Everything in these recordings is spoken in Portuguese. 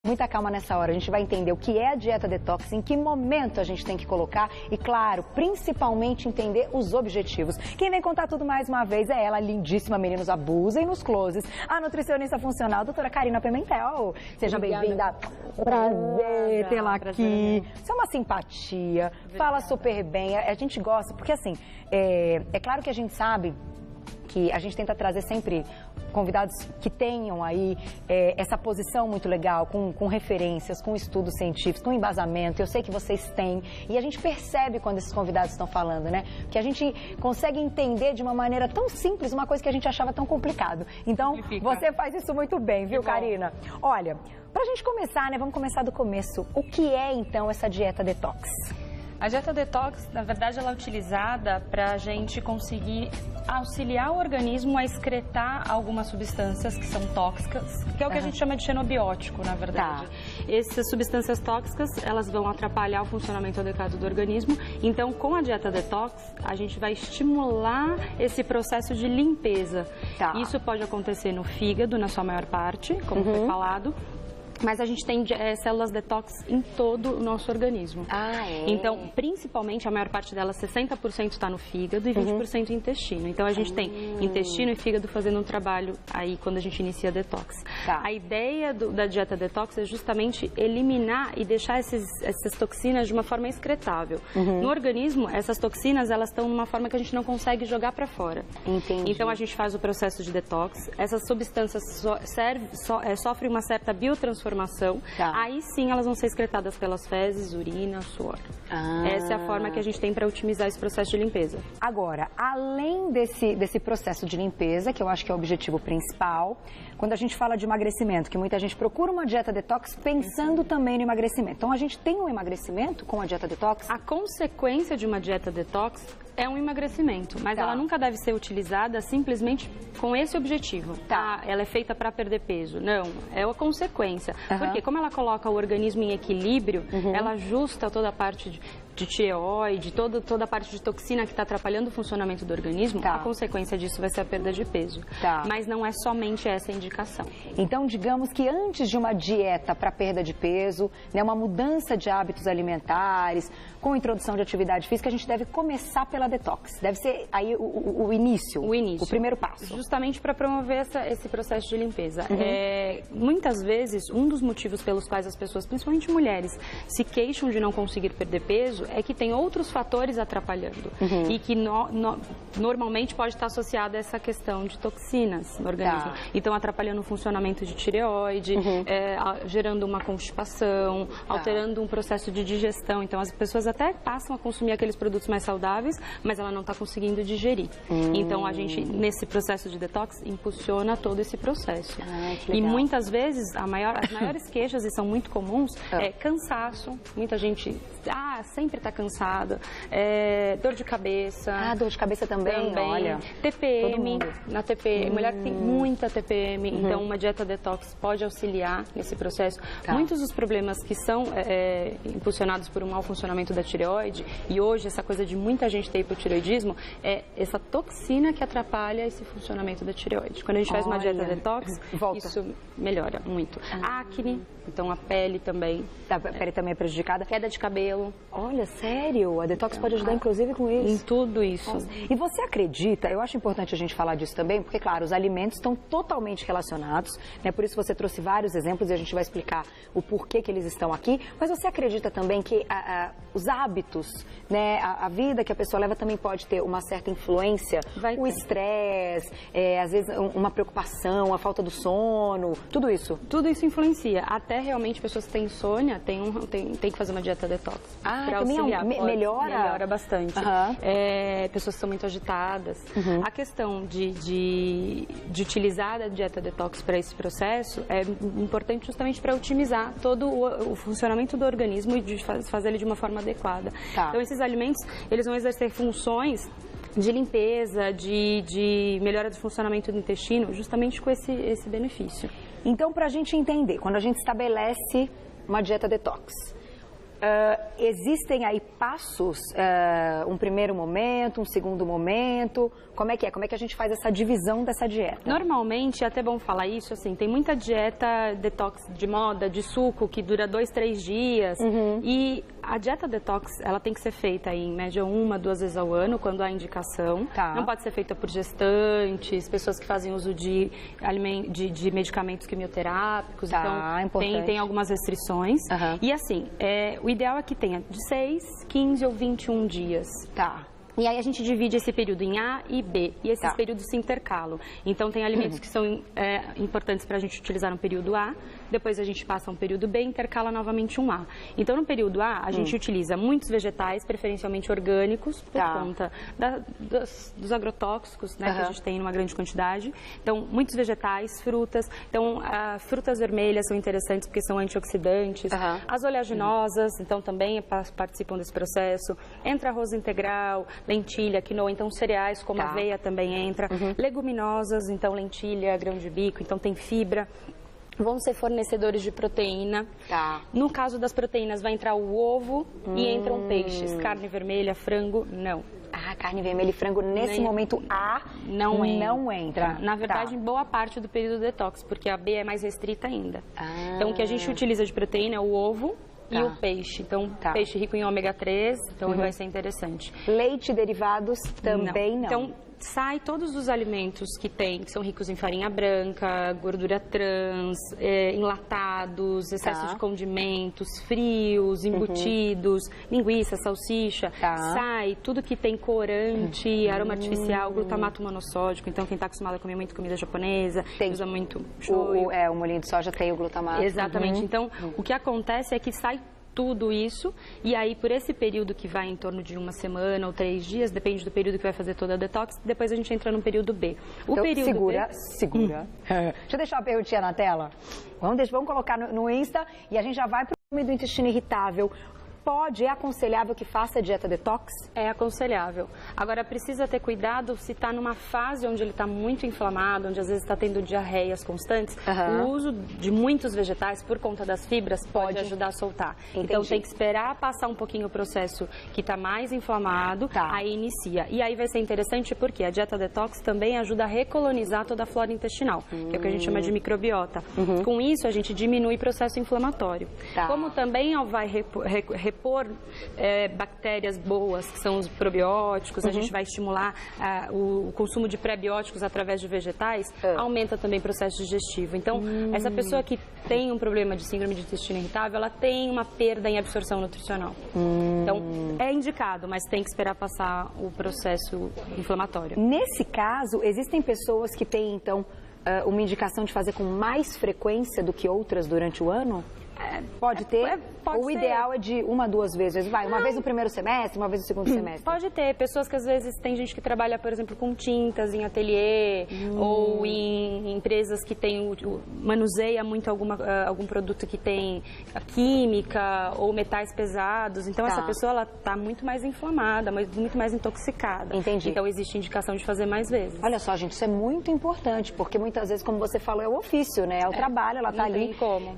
Muita calma nessa hora, a gente vai entender o que é a dieta detox, em que momento a gente tem que colocar e, claro, principalmente entender os objetivos. Quem vem contar tudo mais uma vez é ela, lindíssima, meninos, abusem nos closes, a nutricionista funcional, doutora Karina Pimentel. Seja bem-vinda. Prazer tê-la aqui. Você é uma simpatia, fala super bem, a gente gosta, porque assim, é claro que a gente sabe que a gente tenta trazer sempre convidados que tenham aí essa posição muito legal, com referências, com estudos científicos, com embasamento. Eu sei que vocês têm e a gente percebe quando esses convidados estão falando, né? Que a gente consegue entender de uma maneira tão simples uma coisa que a gente achava tão complicado. Então, você faz isso muito bem, viu, Karina? Olha, pra gente começar, né? Vamos começar do começo. O que é, então, essa dieta detox? A dieta detox, na verdade, ela é utilizada para a gente conseguir auxiliar o organismo a excretar algumas substâncias que são tóxicas, que é o que a gente chama de xenobiótico, na verdade. Essas substâncias tóxicas, elas vão atrapalhar o funcionamento adequado do organismo. Então, com a dieta detox, a gente vai estimular esse processo de limpeza. Isso pode acontecer no fígado, na sua maior parte, como foi falado. Mas a gente tem células detox em todo o nosso organismo. Então, principalmente, a maior parte delas, 60% está no fígado e 20% no intestino. Então, a gente tem intestino e fígado fazendo um trabalho aí quando a gente inicia a detox. A ideia da dieta detox é justamente eliminar e deixar essas toxinas de uma forma excretável. No organismo, essas toxinas, elas estão numa forma que a gente não consegue jogar para fora. Então, a gente faz o processo de detox. Essas substâncias sofrem uma certa biotransformação. Aí sim elas vão ser excretadas pelas fezes, urina, suor. Essa é a forma que a gente tem para otimizar esse processo de limpeza. Agora, além desse processo de limpeza, que eu acho que é o objetivo principal, quando a gente fala de emagrecimento, que muita gente procura uma dieta detox pensando também no emagrecimento. Então, a gente tem um emagrecimento com a dieta detox? A consequência de uma dieta detox é um emagrecimento, mas ela nunca deve ser utilizada simplesmente com esse objetivo. Ela é feita para perder peso. Não, é a consequência. Porque como ela coloca o organismo em equilíbrio, ela ajusta toda a parte de tireoide, toda a parte de toxina que está atrapalhando o funcionamento do organismo, a consequência disso vai ser a perda de peso. Mas não é somente essa a indicação. Então, digamos que antes de uma dieta para perda de peso, né, uma mudança de hábitos alimentares, com introdução de atividade física, a gente deve começar pela detox. Deve ser aí o início. O primeiro passo. Justamente para promover esse processo de limpeza. Muitas vezes, um dos motivos pelos quais as pessoas, principalmente mulheres, se queixam de não conseguir perder peso é que tem outros fatores atrapalhando e que normalmente pode estar associado a essa questão de toxinas no organismo. Então, atrapalhando o funcionamento de tireoide, gerando uma constipação, alterando um processo de digestão. Então, as pessoas até passam a consumir aqueles produtos mais saudáveis, mas ela não está conseguindo digerir. Então, a gente, nesse processo de detox, impulsiona todo esse processo. E muitas vezes, as maiores queixas, e são muito comuns, é cansaço. Muita gente sempre está cansada, dor de cabeça. Dor de cabeça também, olha. TPM, na TPM, mulher tem muita TPM, então uma dieta detox pode auxiliar nesse processo. Muitos dos problemas que são impulsionados por um mau funcionamento da tireoide, e hoje essa coisa de muita gente ter hipotireoidismo, é essa toxina que atrapalha esse funcionamento da tireoide. Quando a gente faz uma dieta detox, isso melhora muito. Acne, então a pele também. A pele também é prejudicada. Queda de cabelo. Olha, sério? A detox pode ajudar inclusive com isso? Em tudo isso. E você acredita, eu acho importante a gente falar disso também, porque claro, os alimentos estão totalmente relacionados, né? Por isso você trouxe vários exemplos e a gente vai explicar o porquê que eles estão aqui, mas você acredita também que os hábitos, né, a vida que a pessoa leva também pode ter uma certa influência? O estresse, às vezes uma preocupação, a falta do sono, tudo isso? Tudo isso influencia. Até realmente pessoas que têm insônia tem que fazer uma dieta detox. Para auxiliar. Melhora? Melhora bastante. Pessoas que são muito agitadas. A questão de utilizar a dieta detox para esse processo é importante justamente para otimizar todo o funcionamento do organismo e de fazer ele de uma forma adequada. Então, esses alimentos, eles vão exercer funções de limpeza, de melhora do funcionamento do intestino, justamente com esse benefício. Então, para a gente entender, quando a gente estabelece uma dieta detox, existem aí passos, um primeiro momento, um segundo momento, como é que é? Como é que a gente faz essa divisão dessa dieta? Normalmente, é até bom falar isso, assim, tem muita dieta detox de moda, de suco, que dura 2, 3 dias, e a dieta detox, ela tem que ser feita aí, em média 1, 2 vezes ao ano, quando há indicação. Tá. Não pode ser feita por gestantes, pessoas que fazem uso de medicamentos quimioterápicos, então tem algumas restrições. E assim, o ideal é que tenha de 6, 15 ou 21 dias. Tá. E aí a gente divide esse período em A e B, e esses períodos se intercalam. Então tem alimentos que são importantes para a gente utilizar no período A, depois a gente passa um período B e intercala novamente um A. Então no período A a gente utiliza muitos vegetais, preferencialmente orgânicos, por conta dos agrotóxicos, né, que a gente tem numa grande quantidade. Então muitos vegetais, frutas. Então frutas vermelhas são interessantes porque são antioxidantes. As oleaginosas, então também participam desse processo. Entra arroz integral, lentilha, quinoa, então cereais como aveia também entra. Leguminosas, então lentilha, grão de bico, então tem fibra. Vão ser fornecedores de proteína. No caso das proteínas vai entrar o ovo e entram peixes. Carne vermelha, frango, não. Carne vermelha e frango nesse momento A não entra. Na verdade, em boa parte do período detox, porque a B é mais restrita ainda. Então o que a gente utiliza de proteína é o ovo e o peixe. Então, peixe rico em ômega 3, então vai ser interessante. Leite e derivados também não. Então, sai todos os alimentos que são ricos em farinha branca, gordura trans, enlatados, excesso de condimentos, frios, embutidos, linguiça, salsicha. Sai tudo que tem corante, aroma artificial, glutamato monossódico. Então, quem está acostumado a comer muito comida japonesa, usa muito shoyu. O molhinho de soja tem o glutamato. Exatamente. Então, o que acontece é que sai tudo isso, e aí por esse período que vai em torno de 1 semana ou 3 dias, depende do período que vai fazer toda a detox, depois a gente entra no período B. Então, segura. Deixa eu deixar uma perguntinha na tela. Vamos colocar no Insta e a gente já vai para o do intestino irritável. É aconselhável que faça dieta detox? É aconselhável. Agora, precisa ter cuidado se está numa fase onde ele está muito inflamado, onde às vezes está tendo diarreias constantes. O uso de muitos vegetais, por conta das fibras, pode ajudar a soltar. Então, tem que esperar passar um pouquinho o processo que está mais inflamado, aí inicia. E aí vai ser interessante porque a dieta detox também ajuda a recolonizar toda a flora intestinal, que é o que a gente chama de microbiota. Com isso, a gente diminui o processo inflamatório. Como também vai repor bactérias boas, que são os probióticos, a gente vai estimular o consumo de prebióticos através de vegetais, aumenta também o processo digestivo. Então, essa pessoa que tem um problema de síndrome de intestino irritável, ela tem uma perda em absorção nutricional. Então, é indicado, mas tem que esperar passar o processo inflamatório. Nesse caso, existem pessoas que têm, então, uma indicação de fazer com mais frequência do que outras durante o ano? Pode ter? O ideal é de 1, 2 vezes. Uma vez no primeiro semestre, uma vez no segundo semestre. Pode ter. Pessoas que às vezes tem gente que trabalha, por exemplo, com tintas em ateliê ou em empresas que manuseia muito algum produto que tem química ou metais pesados. Então essa pessoa ela está muito mais inflamada, muito mais intoxicada. Entendi. Então existe indicação de fazer mais vezes. Olha só, gente, isso é muito importante, porque muitas vezes, como você falou, é o ofício, né? É o trabalho, ela está ali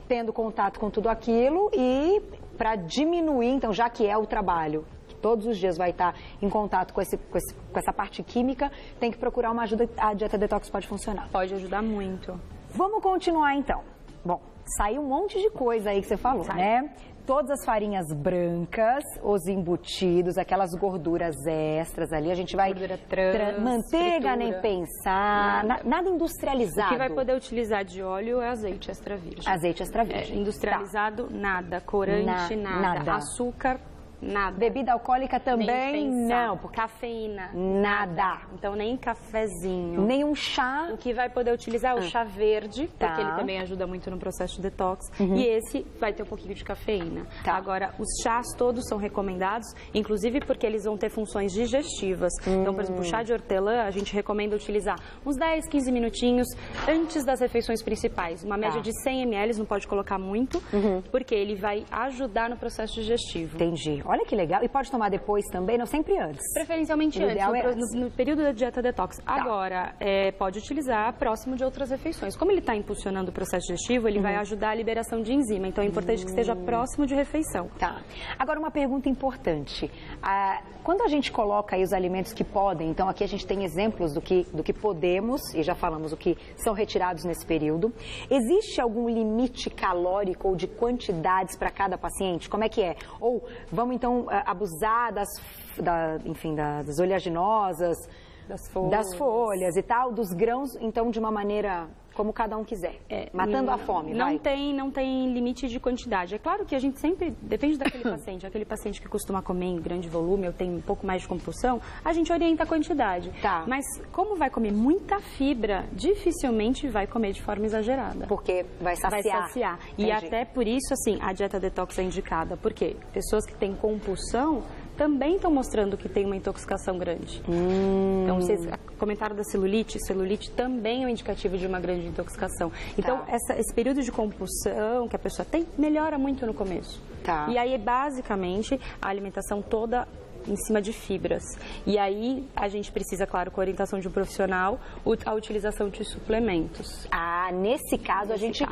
tendo contato com tudo aquilo e para diminuir, então, já que é o trabalho, que todos os dias vai estar em contato com essa parte química, tem que procurar uma ajuda. A dieta detox pode funcionar. Pode ajudar muito. Vamos continuar, então. Bom, saiu um monte de coisa aí que você falou, né? Todas as farinhas brancas, os embutidos, aquelas gorduras extras ali, a gente vai... Gordura trans, manteiga, nem pensar, nada industrializado. O que vai poder utilizar de óleo é azeite extra virgem. Azeite extra virgem. Industrializado, nada. Corante, nada. Açúcar, nada. Bebida alcoólica também não. Cafeína, nada. Então nem cafezinho. Nem um chá. O que vai poder utilizar é o chá verde, porque ele também ajuda muito no processo de detox. E esse vai ter um pouquinho de cafeína. Agora, os chás todos são recomendados, inclusive porque eles vão ter funções digestivas. Então, por exemplo, o chá de hortelã, a gente recomenda utilizar uns 10, 15 minutinhos antes das refeições principais. Uma média de 100 ml, não pode colocar muito, porque ele vai ajudar no processo digestivo. Entendi. olha que legal. E pode tomar depois também, não sempre antes? Preferencialmente antes, no período da dieta detox. Tá. Agora, pode utilizar próximo de outras refeições. Como ele está impulsionando o processo digestivo, ele vai ajudar a liberação de enzima. Então, é importante que esteja próximo de refeição. Tá. Agora, uma pergunta importante. Quando a gente coloca aí os alimentos que podem, então aqui a gente tem exemplos do que podemos, e já falamos o que são retirados nesse período. Existe algum limite calórico ou de quantidades para cada paciente? Como é que é? Ou vamos então abusar das oleaginosas, das folhas e tal, dos grãos, então de uma maneira como cada um quiser, matando a fome, não tem limite de quantidade. É claro que a gente sempre, depende daquele paciente, aquele paciente que costuma comer em grande volume ou tem um pouco mais de compulsão, a gente orienta a quantidade. Tá. Mas como vai comer muita fibra, dificilmente vai comer de forma exagerada. Porque vai saciar. Vai saciar. E até por isso, assim, a dieta detox é indicada. Porque pessoas que têm compulsão também estão mostrando que tem uma intoxicação grande. Então, vocês comentaram da celulite também é um indicativo de uma grande intoxicação. Então, esse período de compulsão que a pessoa tem, melhora muito no começo. Tá. E aí, basicamente, a alimentação toda em cima de fibras. E aí, a gente precisa, claro, com a orientação de um profissional, a utilização de suplementos. Nesse caso, a gente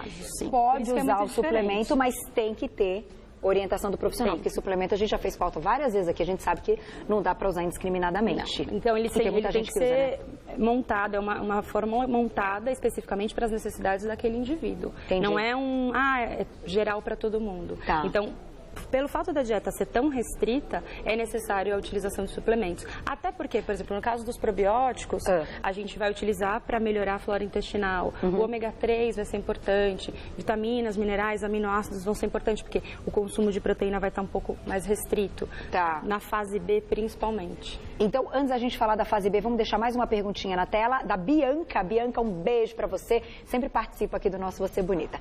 pode usar o suplemento, mas tem que ter orientação do profissional, porque suplemento a gente já fez pauta várias vezes aqui, a gente sabe que não dá para usar indiscriminadamente. Não. Então ele tem que ser montado, é uma forma montada especificamente para as necessidades daquele indivíduo. Entendi. Não é é geral para todo mundo. Tá. Então, pelo fato da dieta ser tão restrita, é necessário a utilização de suplementos. Até porque, por exemplo, no caso dos probióticos, a gente vai utilizar para melhorar a flora intestinal. O ômega 3 vai ser importante, vitaminas, minerais, aminoácidos vão ser importantes, porque o consumo de proteína vai estar um pouco mais restrito. Tá. Na fase B, principalmente. Então, antes da gente falar da fase B, vamos deixar mais uma perguntinha na tela, da Bianca. Bianca, um beijo para você. Sempre participa aqui do nosso Você Bonita.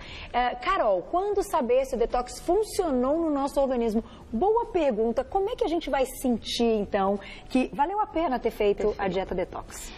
Carol, quando saber se o detox funcionou no nosso organismo? Boa pergunta. Como é que a gente vai sentir, então, que valeu a pena ter feito a dieta detox?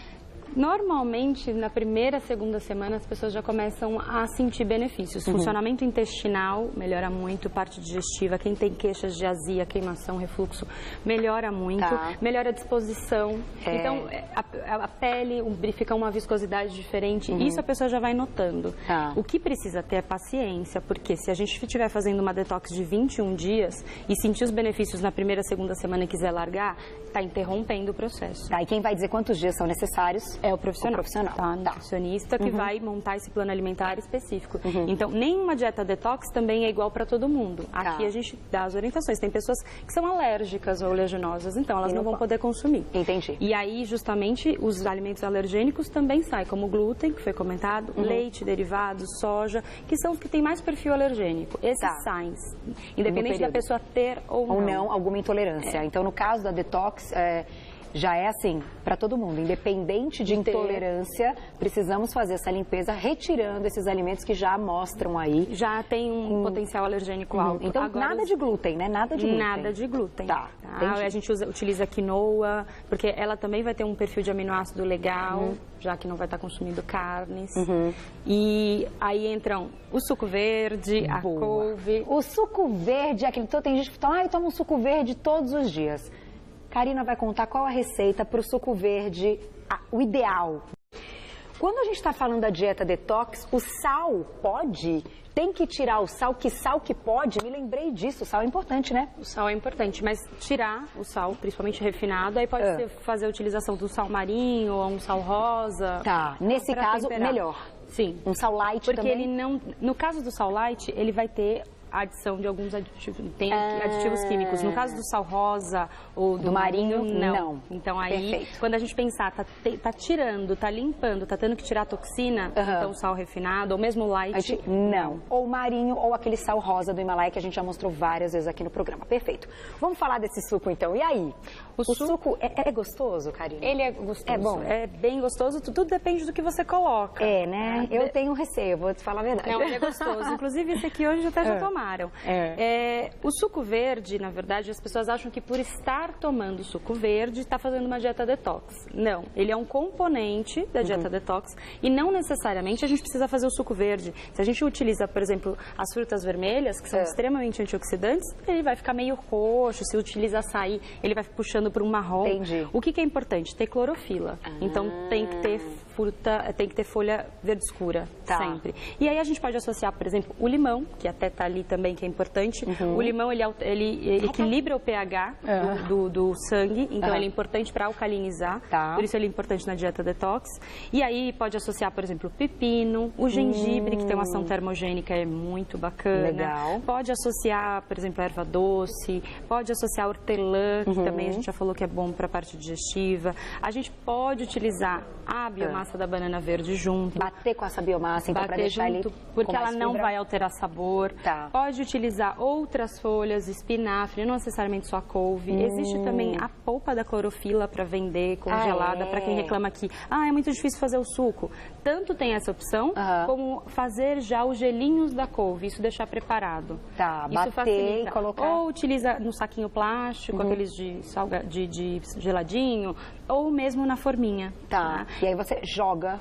Normalmente, na primeira, segunda semana, as pessoas já começam a sentir benefícios. Funcionamento intestinal melhora muito, parte digestiva. Quem tem queixas de azia, queimação, refluxo, melhora muito. Melhora a disposição. Então, a pele fica uma viscosidade diferente. Isso a pessoa já vai notando. O que precisa ter é paciência, porque se a gente estiver fazendo uma detox de 21 dias e sentir os benefícios na primeira, segunda semana e quiser largar, está interrompendo o processo. E quem vai dizer quantos dias são necessários? É o profissional. Nutricionista que vai montar esse plano alimentar específico. Então, nenhuma dieta detox também é igual para todo mundo. Aqui a gente dá as orientações. Tem pessoas que são alérgicas ou oleaginosas, então elas não vão poder consumir. Entendi. E aí, justamente, os alimentos alergênicos também saem, como glúten, que foi comentado, leite, derivados, soja, que são os que têm mais perfil alergênico. Esses saem, independente da pessoa ter ou não alguma intolerância. Então, no caso da detox, já é assim para todo mundo, independente de intolerância, precisamos fazer essa limpeza retirando esses alimentos que já mostram aí. Já tem um potencial alergênico alto. Então, nada de glúten, né? Nada de glúten. Nada de glúten. A gente utiliza quinoa, porque ela também vai ter um perfil de aminoácido legal, já que não vai estar consumindo carnes. E aí entram o suco verde, a couve. O suco verde, tem gente que fala, eu tomo um suco verde todos os dias. Karina vai contar qual a receita para o suco verde, o ideal. Quando a gente está falando da dieta detox, o sal pode? Tem que tirar o sal? Que sal que pode? Me lembrei disso, o sal é importante, né? O sal é importante, mas tirar o sal, principalmente refinado, aí pode ser fazer a utilização do sal marinho ou um sal rosa. Nesse caso, melhor. Sim. Um sal light também? Porque ele não... No caso do sal light, ele vai ter a adição de alguns aditivos, tem aditivos químicos. No caso do sal rosa ou do marinho, não. Então aí, quando a gente pensar, tá tirando, tá limpando, tá tendo que tirar a toxina, então sal refinado ou mesmo light, não. Ou marinho ou aquele sal rosa do Himalaia que a gente já mostrou várias vezes aqui no programa. Perfeito. Vamos falar desse suco então. E aí? O suco é gostoso, Karina? Ele é gostoso. É bom? É bem gostoso, tudo depende do que você coloca. Né? Eu tenho receio, vou te falar a verdade. Não, ele é gostoso. Inclusive esse aqui hoje até já tomar. tomaram. O suco verde, na verdade, as pessoas acham que por estar tomando suco verde, está fazendo uma dieta detox. Não, ele é um componente da dieta detox e não necessariamente a gente precisa fazer o suco verde. Se a gente utiliza, por exemplo, as frutas vermelhas, que são extremamente antioxidantes, ele vai ficar meio roxo. Se utiliza açaí, ele vai puxando para um marrom. Entendi. O que é importante? Ter clorofila. Então tem que ter fruta, tem que ter folha verde escura, sempre. E aí a gente pode associar, por exemplo, o limão, que até está ali também, que é importante. O limão, ele equilibra o pH do sangue, então ele é importante para alcalinizar, por isso ele é importante na dieta detox. E aí pode associar, por exemplo, o pepino, o gengibre, que tem uma ação termogênica, é muito bacana. Legal. Pode associar, por exemplo, a erva doce, pode associar a hortelã, que também a gente já falou que é bom para a parte digestiva. A gente pode utilizar a biomassa da banana verde junto. Bater com essa biomassa, então, para deixar junto, ali porque ela não vai alterar sabor. Pode utilizar outras folhas, espinafre, não necessariamente só a couve. Existe também a polpa da clorofila para vender congelada, para quem reclama que é muito difícil fazer o suco. Tanto tem essa opção, como fazer já os gelinhos da couve, isso deixar preparado. Isso bater facilita. E colocar. Ou utiliza no saquinho plástico, aqueles de geladinho, ou mesmo na forminha. E aí você joga.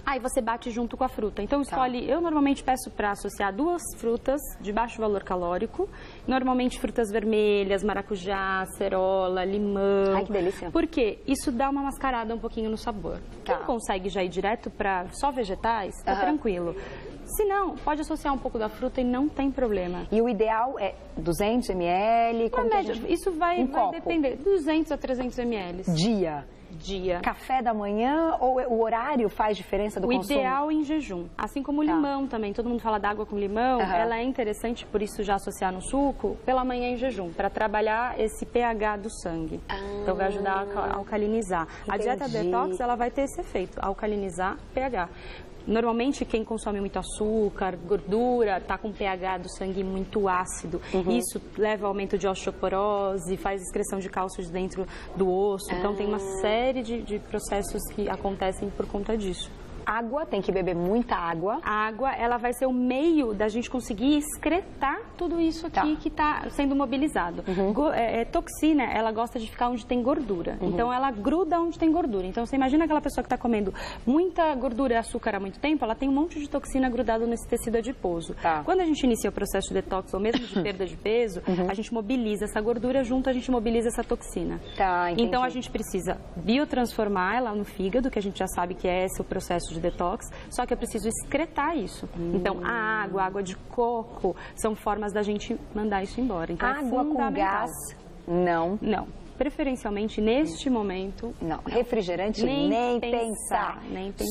Aí você bate junto com a fruta. Então escolhe, eu normalmente peço para associar 2 frutas de baixo valor calórico, normalmente frutas vermelhas, maracujá, acerola, limão. Ai, que delícia. Porque isso dá uma mascarada um pouquinho no sabor. Quem consegue já ir direto para só vegetais, tá tranquilo. Se não, pode associar um pouco da fruta e não tem problema. E o ideal é 200 ml? Na média, isso vai depender, 200 a 300 ml. Dia. Café da manhã ou o horário faz diferença do consumo? O ideal em jejum. Assim como o limão também. Todo mundo fala d'água com limão. Ela é interessante, por isso já associar no suco, pela manhã em jejum, para trabalhar esse pH do sangue. Então vai ajudar a alcalinizar. A dieta detox, ela vai ter esse efeito, alcalinizar pH. Normalmente, quem consome muito açúcar, gordura, está com pH do sangue muito ácido. Isso leva ao aumento de osteoporose, faz excreção de cálcio de dentro do osso. Então, tem uma série de processos que acontecem por conta disso. Água, tem que beber muita água. A água, ela vai ser o meio da gente conseguir excretar tudo isso aqui que está sendo mobilizado. Toxina, ela gosta de ficar onde tem gordura. Então, ela gruda onde tem gordura. Então, você imagina aquela pessoa que está comendo muita gordura e açúcar há muito tempo, ela tem um monte de toxina grudado nesse tecido adiposo. Quando a gente inicia o processo de detox, ou mesmo de perda de peso, a gente mobiliza essa gordura junto, a gente mobiliza essa toxina. Então, a gente precisa biotransformar ela no fígado, que a gente já sabe que é esse o processo de detox, só que eu preciso excretar isso. Então, a água de coco, são formas da gente mandar isso embora. Então, água com gás, não. Não. Preferencialmente, neste momento... Não. Refrigerante, nem pensar.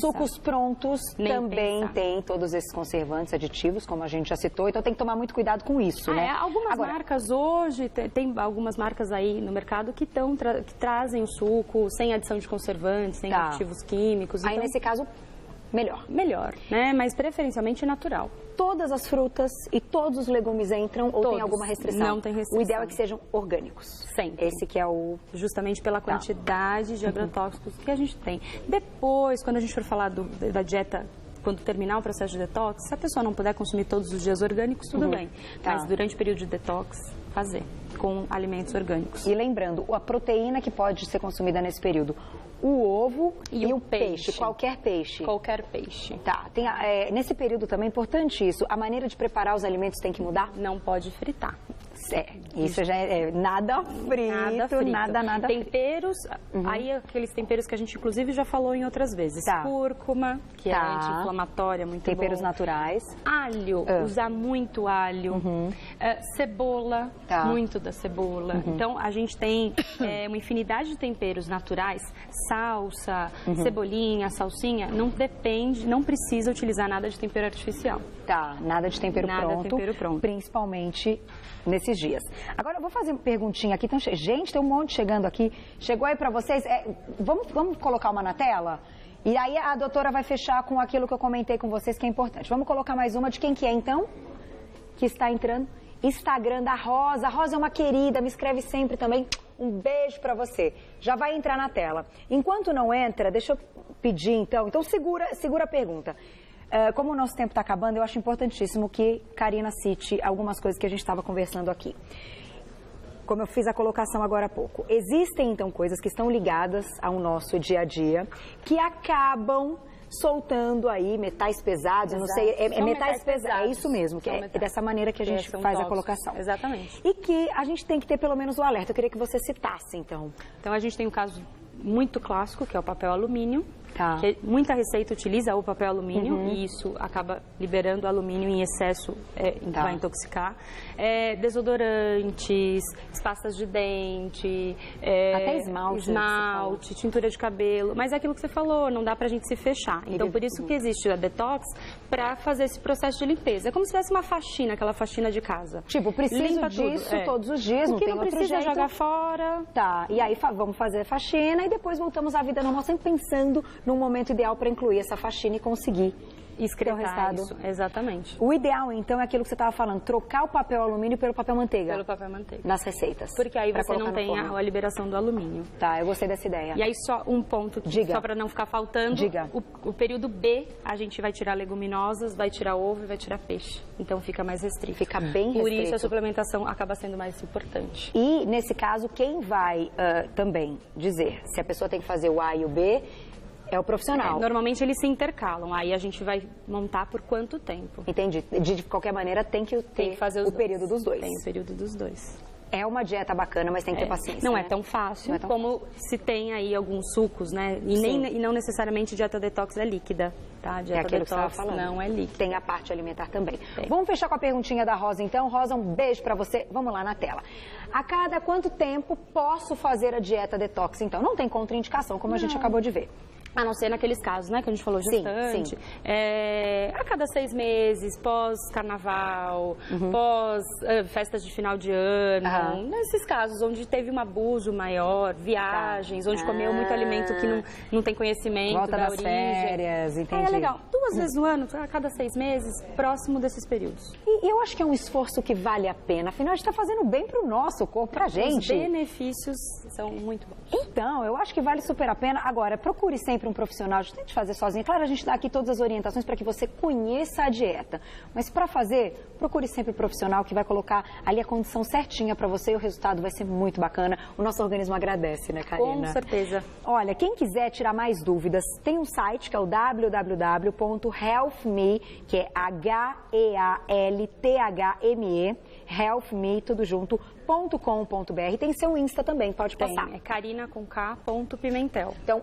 Sucos prontos também tem todos esses conservantes, aditivos, como a gente já citou. Então, tem que tomar muito cuidado com isso, né? Algumas marcas hoje, tem algumas marcas aí no mercado que trazem o suco sem adição de conservantes, sem aditivos químicos. Aí, nesse caso... Melhor, né? Mas preferencialmente natural. Todas as frutas e todos os legumes entram ou tem alguma restrição? Não tem restrição. O ideal é que sejam orgânicos. Sempre. Esse que é o... Justamente pela quantidade de agrotóxicos que a gente tem. Depois, quando a gente for falar da dieta, quando terminar o processo de detox, se a pessoa não puder consumir todos os dias orgânicos, tudo bem. Mas durante o período de detox, fazer com alimentos orgânicos. E lembrando, a proteína que pode ser consumida nesse período, o ovo e o peixe. Qualquer peixe. Qualquer peixe. Nesse período também é importante isso. A maneira de preparar os alimentos tem que mudar? Não pode fritar. Isso já é nada frito, nada temperos, aí aqueles temperos que a gente inclusive já falou em outras vezes. Cúrcuma, que é anti-inflamatória, muito temperos naturais. Alho, usar muito alho. Cebola, muito da cebola. Então, a gente tem uma infinidade de temperos naturais. Salsa, cebolinha, salsinha, não precisa utilizar nada de tempero artificial. Nada de tempero pronto. Principalmente nesses dias. Agora eu vou fazer uma perguntinha aqui. Então, gente, tem um monte chegando aqui. Chegou aí para vocês? Vamos colocar uma na tela? E aí a doutora vai fechar com aquilo que eu comentei com vocês que é importante. Vamos colocar mais uma de quem que é então? Que está entrando. Instagram da Rosa. A Rosa é uma querida, me escreve sempre também. Um beijo para você. Já vai entrar na tela. Enquanto não entra, deixa eu pedir então. Então segura a pergunta. Como o nosso tempo está acabando, eu acho importantíssimo que Karina cite algumas coisas que a gente estava conversando aqui. Como eu fiz a colocação agora há pouco. Existem, então, coisas que estão ligadas ao nosso dia a dia, que acabam soltando aí metais pesados, eu não sei, é metais pesados, é isso mesmo, que é dessa maneira que a gente faz a colocação. Exatamente. E que a gente tem que ter pelo menos o alerta. Eu queria que você citasse, então. Então, a gente tem um caso muito clássico, que é o papel alumínio. Tá. Que muita receita utiliza o papel alumínio e isso acaba liberando alumínio em excesso, vai intoxicar. Desodorantes, pastas de dente, até esmalte, tintura de cabelo. Mas é aquilo que você falou, não dá pra gente se fechar. Então, por isso que existe a detox, para fazer esse processo de limpeza. É como se tivesse uma faxina, aquela faxina de casa. Tipo, preciso disso todos os dias, não tem outro jeito. Precisa jogar fora. Tá, e aí vamos fazer a faxina e depois voltamos à vida normal, sempre pensando num momento ideal para incluir essa faxina e conseguir excretar o resultado. Isso, exatamente. O ideal, então, é aquilo que você estava falando, trocar o papel alumínio pelo papel manteiga. Pelo papel manteiga. Nas receitas. Porque aí você não tem a liberação do alumínio. Tá, eu gostei dessa ideia. E aí só um ponto, só para não ficar faltando. Diga. O período B, a gente vai tirar leguminosas, vai tirar ovo e vai tirar peixe. Então fica mais restrito. Fica bem restrito. Por isso a suplementação acaba sendo mais importante. E, nesse caso, quem vai também dizer se a pessoa tem que fazer o A e o B é o profissional. Normalmente eles se intercalam, aí a gente vai montar por quanto tempo. Entendi. De qualquer maneira, tem que fazer o período dos dois. Tem o período dos dois. É uma dieta bacana, mas tem que ter paciência. Não é tão fácil como se tem aí alguns sucos, né? E não necessariamente dieta detox é líquida, tá? Dieta aquilo detox que você estava falando. Não é líquida. Tem a parte alimentar também. Vamos fechar com a perguntinha da Rosa, então. Rosa, um beijo pra você. Vamos lá na tela. A cada quanto tempo posso fazer a dieta detox, então? Não tem contraindicação, como a gente acabou de ver. A não ser naqueles casos, né, que a gente falou, gestante. Sim. A cada 6 meses, pós-carnaval, pós-festas de final de ano. Nesses casos onde teve um abuso maior, viagens, onde comeu muito alimento que não tem conhecimento Volta da das origem. Férias, entendi. É legal. 2 vezes no ano, a cada 6 meses, próximo desses períodos. E eu acho que é um esforço que vale a pena. Afinal, a gente está fazendo bem pro nosso corpo, pra gente. Os benefícios são muito bons. Então, eu acho que vale super a pena. Agora, procure sempre um profissional, não tente fazer sozinho. Claro, a gente dá aqui todas as orientações para que você conheça a dieta. Mas para fazer, procure sempre um profissional que vai colocar ali a condição certinha para você e o resultado vai ser muito bacana. O nosso organismo agradece, né, Karina? Com certeza. Olha, quem quiser tirar mais dúvidas, tem um site que é o www.healthme, que é HEALTHME, healthme, tudo junto, .com.br. Tem seu Insta também, pode passar. É Karina com K.Pimentel. Então,